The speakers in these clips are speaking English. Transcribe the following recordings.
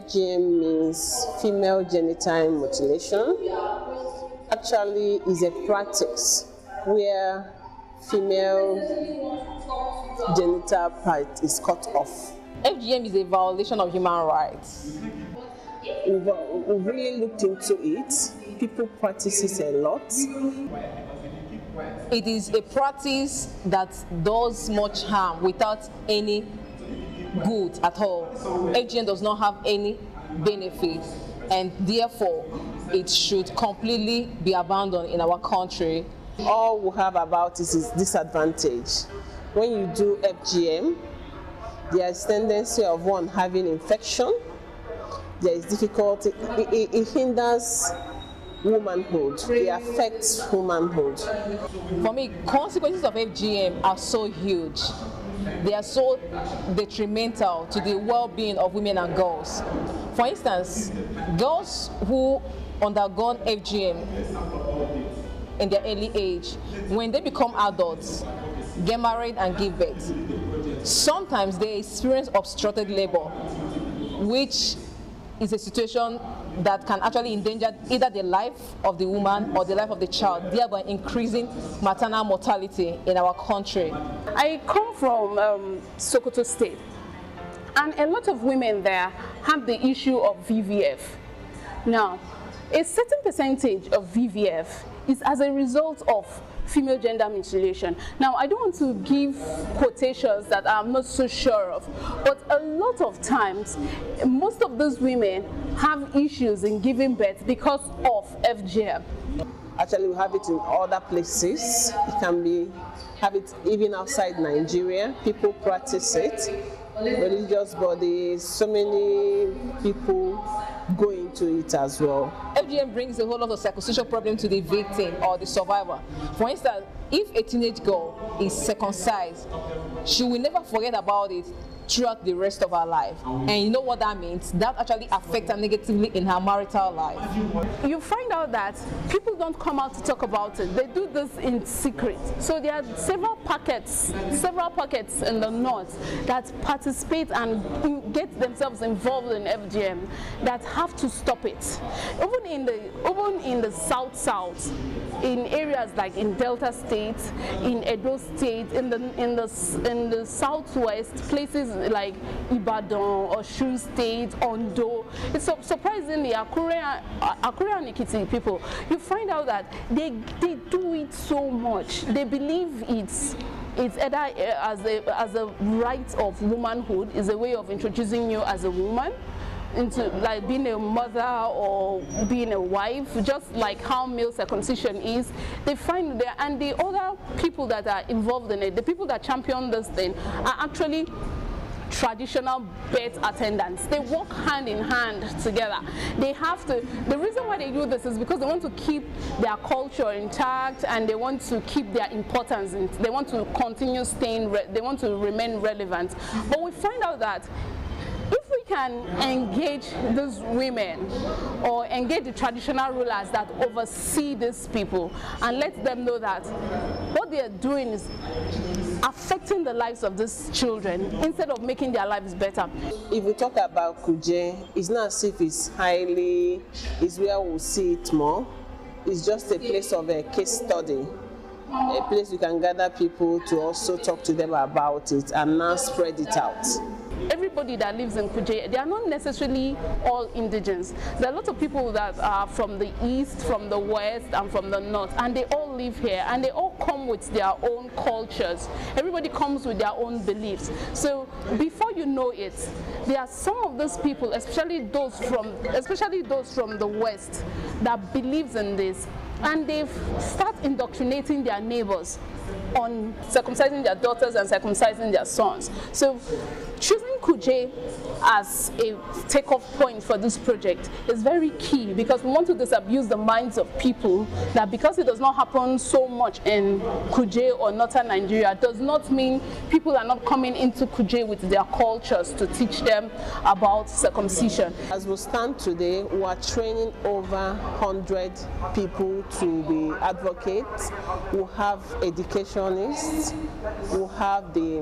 FGM means female genital mutilation. Actually, is a practice where female genital part is cut off. FGM is a violation of human rights. We've really looked into it. People practice it a lot. It is a practice that does much harm without any good at all. FGM does not have any benefit, and therefore it should completely be abandoned in our country. All we have about it is disadvantage. When you do FGM, there is tendency of one having infection. There is difficulty. It hinders womanhood. It affects womanhood. For me, consequences of FGM are so huge. They are so detrimental to the well-being of women and girls. For instance, girls who undergone FGM in their early age, when they become adults, get married and give birth, sometimes they experience obstructed labor, which is a situation that can actually endanger either the life of the woman or the life of the child, thereby increasing maternal mortality in our country. I come from Sokoto State, and a lot of women there have the issue of VVF. Now, a certain percentage of VVF is as a result of female gender mutilation. Now, I don't want to give quotations that I'm not so sure of, but a lot of times, most of those women have issues in giving birth because of FGM. Actually, we have it in other places. It can be, have it even outside Nigeria. People practice it. Religious bodies, so many people go into it as well. FGM brings a whole lot of psychosocial problem to the victim or the survivor. For instance, if a teenage girl is circumcised, she will never forget about it throughout the rest of her life. And you know what that means? That actually affects her negatively in her marital life. You find out that people don't come out to talk about it. They do this in secret. So there are several pockets in the north that participate and get themselves involved in FGM that have to stop it. Even in the south, in areas like in Delta State, in Edo State, in the southwest, places like Ibadan or Osun State, Ondo. It's surprisingly Akure and Ekiti people, you find out that they do it so much. They believe it's either as a right of womanhood, is a way of introducing you as a woman into like being a mother or being a wife, just like how male circumcision is. They find there, and the other people that are involved in it, the people that champion this thing, are actually traditional birth attendants. They work hand in hand together. They have to, the reason why they do this is because they want to keep their culture intact, and they want to keep their importance, and they want to continue staying, they want to remain relevant. But we find out that if we can engage these women or engage the traditional rulers that oversee these people and let them know that what they are doing is affecting the lives of these children instead of making their lives better. If we talk about Kuje, it's not as if it's where we'll see it more. It's just a place of a case study. A place you can gather people to also talk to them about it and now spread it out. Everybody that lives in Kuje, they are not necessarily all indigenous. There are a lot of people that are from the east, from the west, and from the north, and they all live here, and they all come with their own cultures. Everybody comes with their own beliefs. So before you know it, there are some of those people, especially those from the west, that believes in this, and they start indoctrinating their neighbors on circumcising their daughters and circumcising their sons. So choosing Kuje as a takeoff point for this project is very key, because we want to disabuse the minds of people that because it does not happen so much in Kuje or northern Nigeria does not mean people are not coming into Kuje with their cultures to teach them about circumcision. As we stand today, we are training over 100 people to be advocates. We have educationists, we have the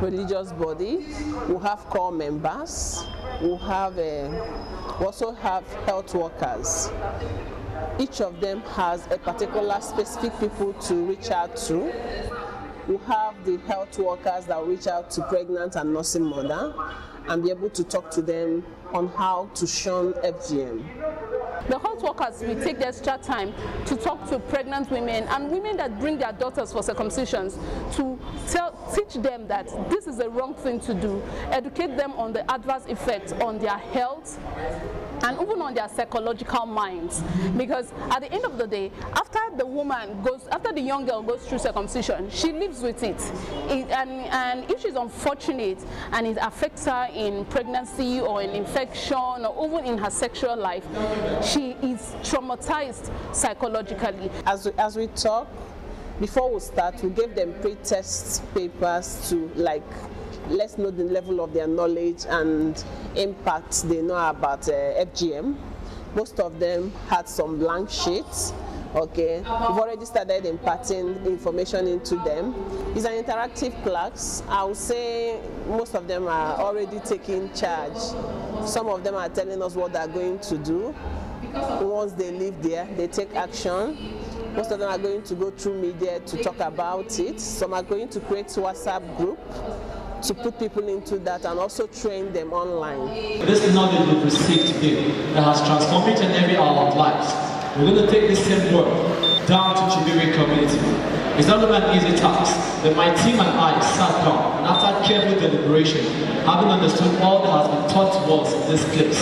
religious body, we have core members, we also have health workers. Each of them has a particular specific people to reach out to. We have the health workers that reach out to pregnant and nursing mother and be able to talk to them on how to shun FGM. The health workers will take the extra time to talk to pregnant women and women that bring their daughters for circumcisions to teach them that this is the wrong thing to do, educate them on the adverse effects on their health and even on their psychological minds. Because at the end of the day, after the young girl goes through circumcision, she lives with it. And if she's unfortunate and it affects her in pregnancy or in infection or even in her sexual life, she is traumatized psychologically. As we talk, before we start, we gave them pre-test papers to let's know the level of their knowledge and impact they know about FGM. Most of them had some blank sheets. Okay, we've already started imparting information into them. It's an interactive class. I would say most of them are already taking charge. Some of them are telling us what they're going to do. Once they leave there, they take action. Most of them are going to go through media to talk about it. Some are going to create WhatsApp group to put people into that and also train them online. This knowledge we've received today that has transformed each and every hour of lives, we're going to take this same work down to Chibiri community. It's not an easy task, but my team and I sat down and after careful deliberation, having understood all that has been taught to us in this place,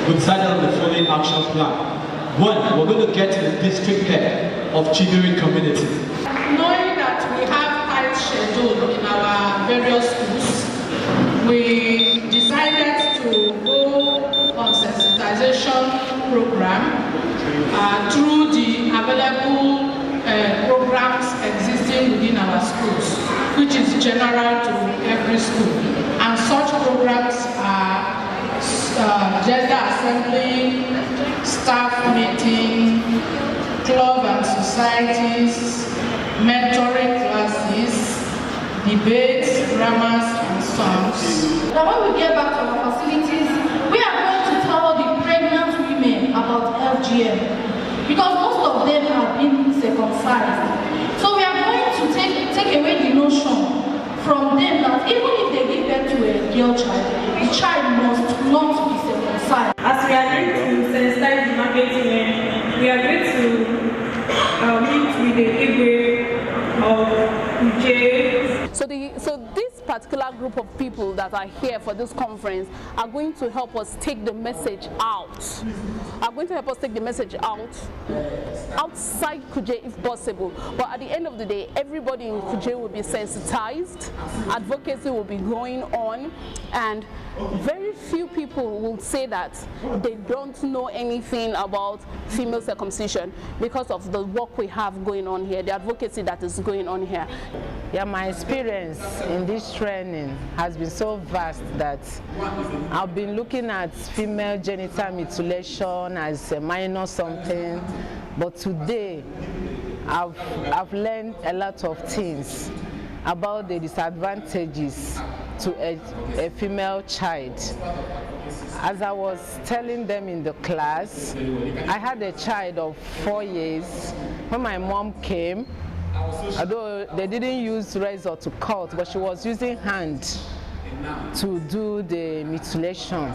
we decided on the following action plan. One, we're going to get to the district head of Chibiri community. Knowing that we have tight schedule in our various schools, we decided to go on sensitization program through the available programs existing within our schools, which is general to every school. And such programs are gender assembly, staff meeting, club and societies, mentoring classes, debates, dramas, and songs. Now when we get back to our facilities, we are going to tell the pregnant women about FGM because most of them have been circumcised. So we are going to take away the notion from them that even if they give birth to a girl child, the child must not be circumcised. As we are going to sensitize the market women, we are going to meet with the Igwe of Kuje. So this particular group of people that are here for this conference are going to help us take the message out. Outside Kuje if possible. But at the end of the day, everybody in Kuje will be sensitized, advocacy will be going on, and very few people will say that they don't know anything about female circumcision because of the work we have going on here, the advocacy that is going on here. Yeah, my experience in this training has been so vast that I've been looking at female genital mutilation as a minor something, but today I've learned a lot of things about the disadvantages to a female child. As I was telling them in the class, I had a child of 4 years. When my mom came, although they didn't use razor to cut, but she was using hand to do the mutilation,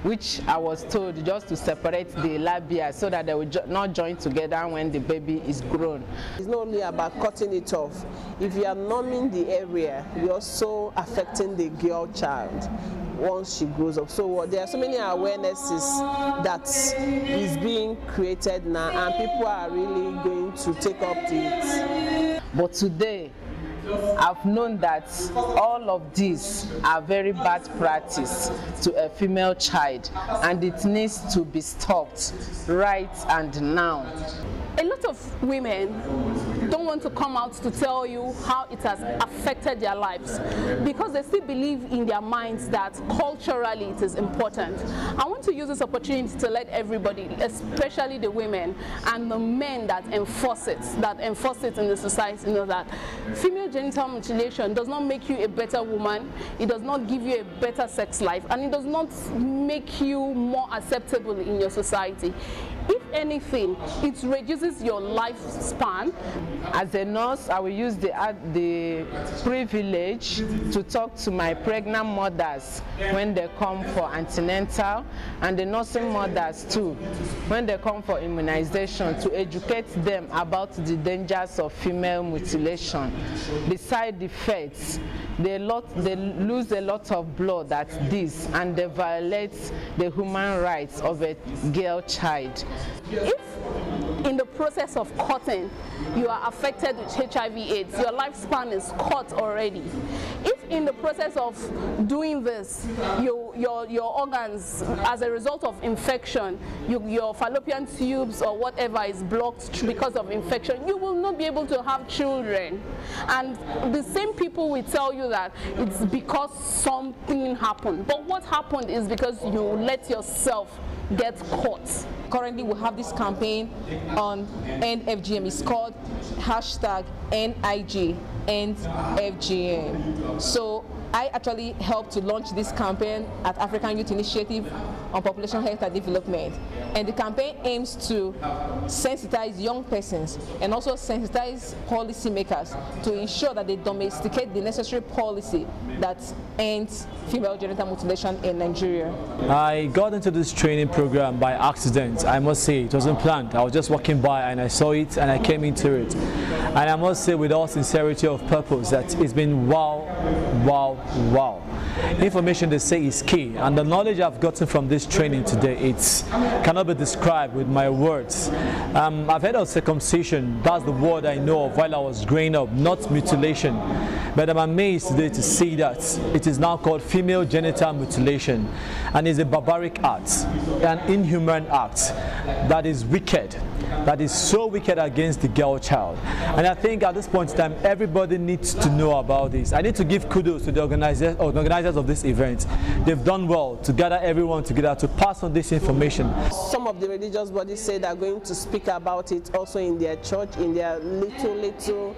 which I was told just to separate the labia so that they will not join together when the baby is grown. It's not only about cutting it off. If you are numbing the area, you're also affecting the girl child once she grows up. So there are so many awarenesses that is being created now, and people are really going to take up to it. But today, I've known that all of these are very bad practice to a female child, and it needs to be stopped right and now. A lot of women don't want to come out to tell you how it has affected their lives because they still believe in their minds that culturally it is important. I want to use this opportunity to let everybody, especially the women and the men that enforce it in the society, know that female genital mutilation does not make you a better woman, it does not give you a better sex life, and it does not make you more acceptable in your society. If anything, it reduces your lifespan. As a nurse, I will use the privilege to talk to my pregnant mothers when they come for antenatal, and the nursing mothers too, when they come for immunization, to educate them about the dangers of female mutilation. The side effects, they lose a lot of blood at this, and they violate the human rights of a girl child. If in the process of cutting you are affected with HIV/AIDS, your lifespan is cut already. If in the process of doing this, your organs, as a result of infection, your fallopian tubes or whatever is blocked because of infection, you will not be able to have children. And the same people will tell you that it's because something happened. But what happened is because you let yourself get caught. Currently, we have this campaign on End FGM. It's called #NIG, End FGM. So I actually helped to launch this campaign at African Youth Initiative on Population Health and Development. And the campaign aims to sensitize young persons and also sensitize policymakers to ensure that they domesticate the necessary policy that ends female genital mutilation in Nigeria. I got into this training program by accident. I must say, it wasn't planned. I was just walking by and I saw it and I came into it. And I must say, with all sincerity of purpose, that it's been wow, wow, wow. Information, they say, is key, and the knowledge I've gotten from this training today, it cannot be described with my words. I've heard of circumcision. That's the word I know of while I was growing up, not mutilation. But I'm amazed today to see that it is now called female genital mutilation, and is a barbaric act, an inhuman act that is wicked, that is so wicked against the girl child. And I think at this point in time, everybody needs to know about this. I need to give kudos to the organizers of this event. They've done well to gather everyone together to pass on this information. Some of the religious bodies say they're going to speak about it also in their church, in their little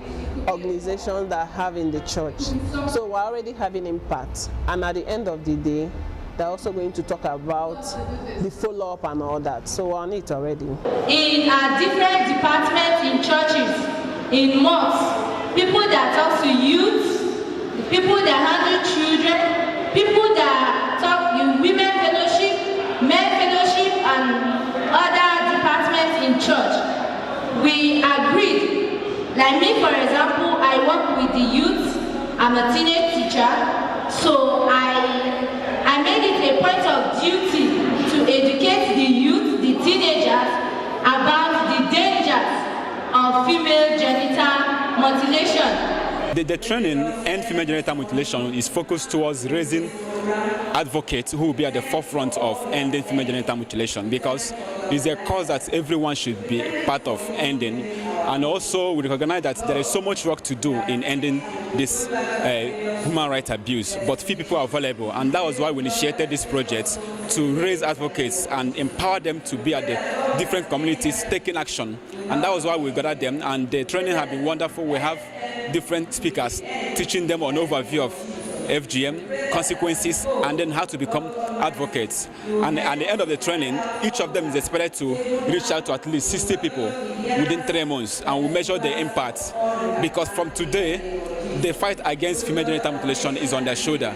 organizations that have in the church. So we're already having impact. And at the end of the day, they're also going to talk about the follow-up and all that. So we're on it already. In our different departments in churches, in mosques, people that talk to youth, people that handle children, people that talk in women fellowship, men fellowship, and other departments in church, we agreed. Like me, for example, I work with the youth. I'm a teenage teacher, so I made it a point of duty to educate the youth, the teenagers, about the dangers of female genital mutilation. The training End Female Genital Mutilation is focused towards raising advocates who will be at the forefront of ending female genital mutilation, because it's a cause that everyone should be part of ending. And also we recognize that there is so much work to do in ending this human rights abuse, but few people are available, and that was why we initiated this project to raise advocates and empower them to be at the different communities taking action. And that was why we gathered them, and the training has been wonderful. We have different speakers teaching them an overview of FGM, consequences, and then how to become advocates. And at the end of the training, each of them is expected to reach out to at least 60 people within 3 months, and we measure the impact, because from today, the fight against female genital mutilation is on their shoulder.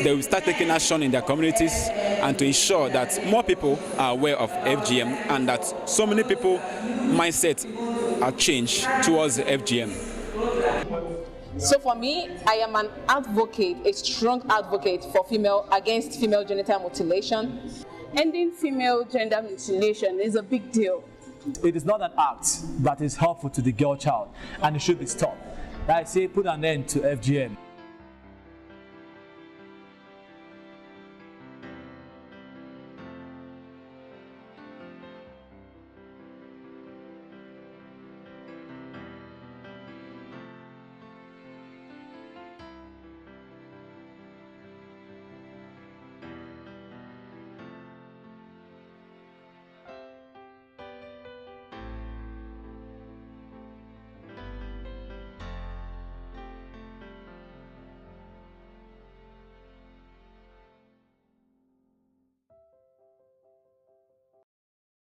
They will start taking action in their communities and to ensure that more people are aware of FGM and that so many people mindset are changed towards FGM. So for me, I am an advocate, a strong advocate for against female genital mutilation. Ending female gender mutilation is a big deal. It is not an act that is harmful to the girl child, and it should be stopped. I say put an end to FGM.